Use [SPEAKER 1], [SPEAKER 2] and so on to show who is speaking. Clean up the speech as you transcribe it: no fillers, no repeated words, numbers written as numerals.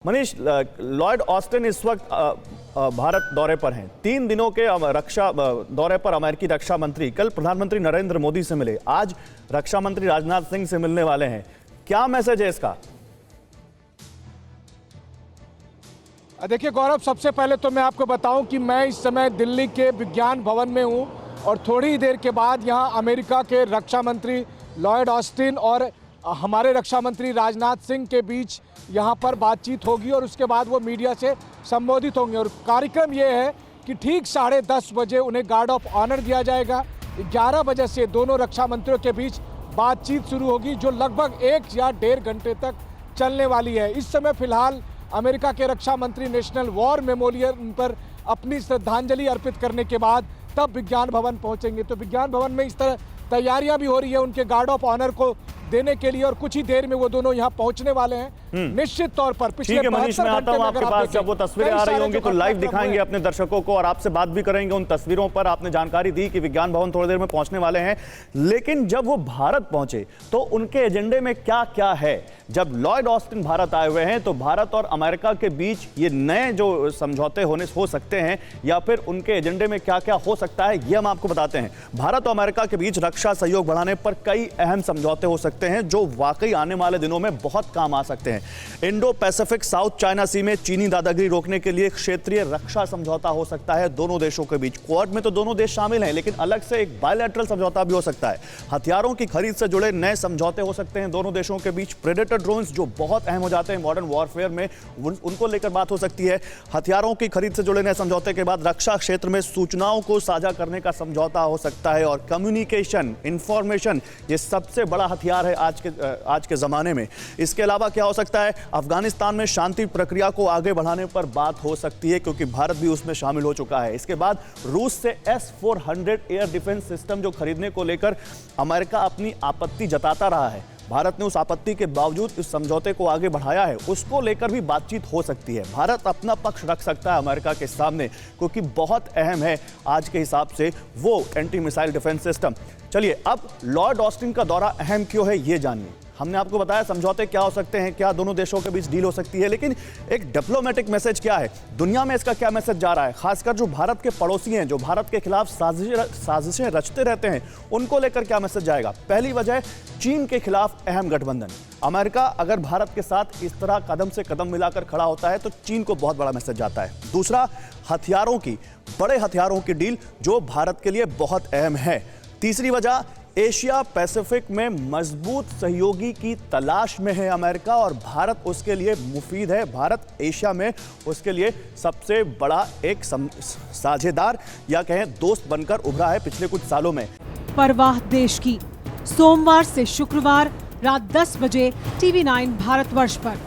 [SPEAKER 1] Manish, Lloyd Austin इस वक्त भारत दौरे पर हैं। 3 दिनों के रक्षा दौरे पर अमेरिकी रक्षा मंत्री कल प्रधानमंत्री नरेंद्र मोदी से मिले, आज रक्षा मंत्री राजनाथ सिंह से मिलने वाले हैं। क्या मैसेज है इसका?
[SPEAKER 2] देखिए गौरव, सबसे पहले तो मैं आपको बताऊं कि मैं इस समय दिल्ली के विज्ञान भवन में हूं और थोड़ी ही देर के बाद यहां अमेरिका के रक्षा मंत्री लॉयड ऑस्टिन और हमारे रक्षा मंत्री राजनाथ सिंह के बीच यहां पर बातचीत होगी और उसके बाद वो मीडिया से संबोधित होंगे। और कार्यक्रम ये है कि ठीक 10:30 बजे उन्हें गार्ड ऑफ ऑनर दिया जाएगा। 11 बजे से दोनों रक्षा मंत्रियों के बीच बातचीत शुरू होगी जो लगभग 1 या 1.5 घंटे तक चलने वाली है। इस समय फिलहाल अमेरिका के रक्षा मंत्री नेशनल वॉर मेमोरियल पर अपनी श्रद्धांजलि अर्पित करने के बाद तब विज्ञान भवन पहुंचेंगे। तो विज्ञान भवन में इस तरह तैयारियां भी हो रही है उनके गार्ड ऑफ ऑनर को देने के लिए और कुछ ही देर में वो दोनों यहां पहुंचने वाले हैं। निश्चित तौर पर पिछले 72 घंटे में
[SPEAKER 1] आपके पास जब वो तस्वीरें आ रही होंगी तो लाइव दिखाएंगे अपने दर्शकों को और आपसे बात भी करेंगे उन तस्वीरों पर। आपने जानकारी दी कि विज्ञान भवन थोड़ी देर में पहुंचने वाले हैं, लेकिन जब वो भारत पहुंचे तो उनके एजेंडे में क्या क्या है? जब लॉयड ऑस्टिन भारत आए हुए हैं तो भारत और अमेरिका के बीच ये नए जो समझौते हो सकते हैं या फिर उनके एजेंडे में क्या क्या हो सकता है, ये हम आपको बताते हैं। भारत और अमेरिका के बीच रक्षा सहयोग बढ़ाने पर कई अहम समझौते हो सकते हैं जो वाकई आने वाले दिनों में बहुत काम आ सकते हैं। इंडो पैसिफिक साउथ चाइना सी में चीनी दादागिरी रोकने के लिए क्षेत्रीय रक्षा समझौता हो सकता है दोनों देशों के बीच। क्वाड में तो दोनों देश शामिल हैं, लेकिन अलग से एक बायलैटरल समझौता भी हो सकता है। हथियारों की खरीद से जुड़े नए समझौते हो सकते हैं दोनों देशों के बीच। प्रेडेटर ड्रोन्स जो बहुत अहम हो जाते हैं मॉडर्न वॉरफेयर में, उनको लेकर बात हो सकती है। हथियारों की खरीद से जुड़े नए समझौते के बाद रक्षा क्षेत्र में सूचनाओं को साझा करने का समझौता हो सकता है। और कम्युनिकेशन, इंफॉर्मेशन, ये सबसे बड़ा हथियार है आज के जमाने में। इसके अलावा क्या हो सकता है? अफगानिस्तान में शांति प्रक्रिया को आगे बढ़ाने पर बात हो सकती है क्योंकि भारत भी उसमें शामिल हो चुका है। इसके बाद रूस से S-400 एयर डिफेंस सिस्टम जो खरीदने को लेकर अमेरिका अपनी आपत्ति जताता रहा है, भारत ने उस आपत्ति के बावजूद इस समझौते को आगे बढ़ाया है, उसको लेकर भी बातचीत हो सकती है। भारत अपना पक्ष रख सकता है अमेरिका के सामने क्योंकि बहुत अहम है आज के हिसाब से वो एंटी मिसाइल डिफेंस सिस्टम। चलिए, अब लॉयड ऑस्टिन का दौरा अहम क्यों है ये जानिए। हमने आपको बताया समझौते क्या हो सकते हैं, क्या दोनों देशों के बीच डील हो सकती है, लेकिन एक डिप्लोमेटिक मैसेज क्या है, दुनिया में इसका क्या मैसेज जा रहा है? खासकर जो भारत के पड़ोसी हैं, जो भारत के खिलाफ साजिशें रचते रहते हैं, उनको लेकर क्या मैसेज जाएगा? पहली वजह, चीन के खिलाफ अहम गठबंधन। अमेरिका अगर भारत के साथ इस तरह कदम से कदम मिलाकर खड़ा होता है तो चीन को बहुत बड़ा मैसेज जाता है। दूसरा, हथियारों की, बड़े हथियारों की डील जो भारत के लिए बहुत अहम है। तीसरी वजह, एशिया पैसिफिक में मजबूत सहयोगी की तलाश में है अमेरिका और भारत उसके लिए मुफीद है। भारत एशिया में उसके लिए सबसे बड़ा एक साझेदार या कहें दोस्त बनकर उभरा है पिछले कुछ सालों में।
[SPEAKER 3] परवाह देश की, सोमवार से शुक्रवार रात 10 बजे TV9 भारतवर्ष पर।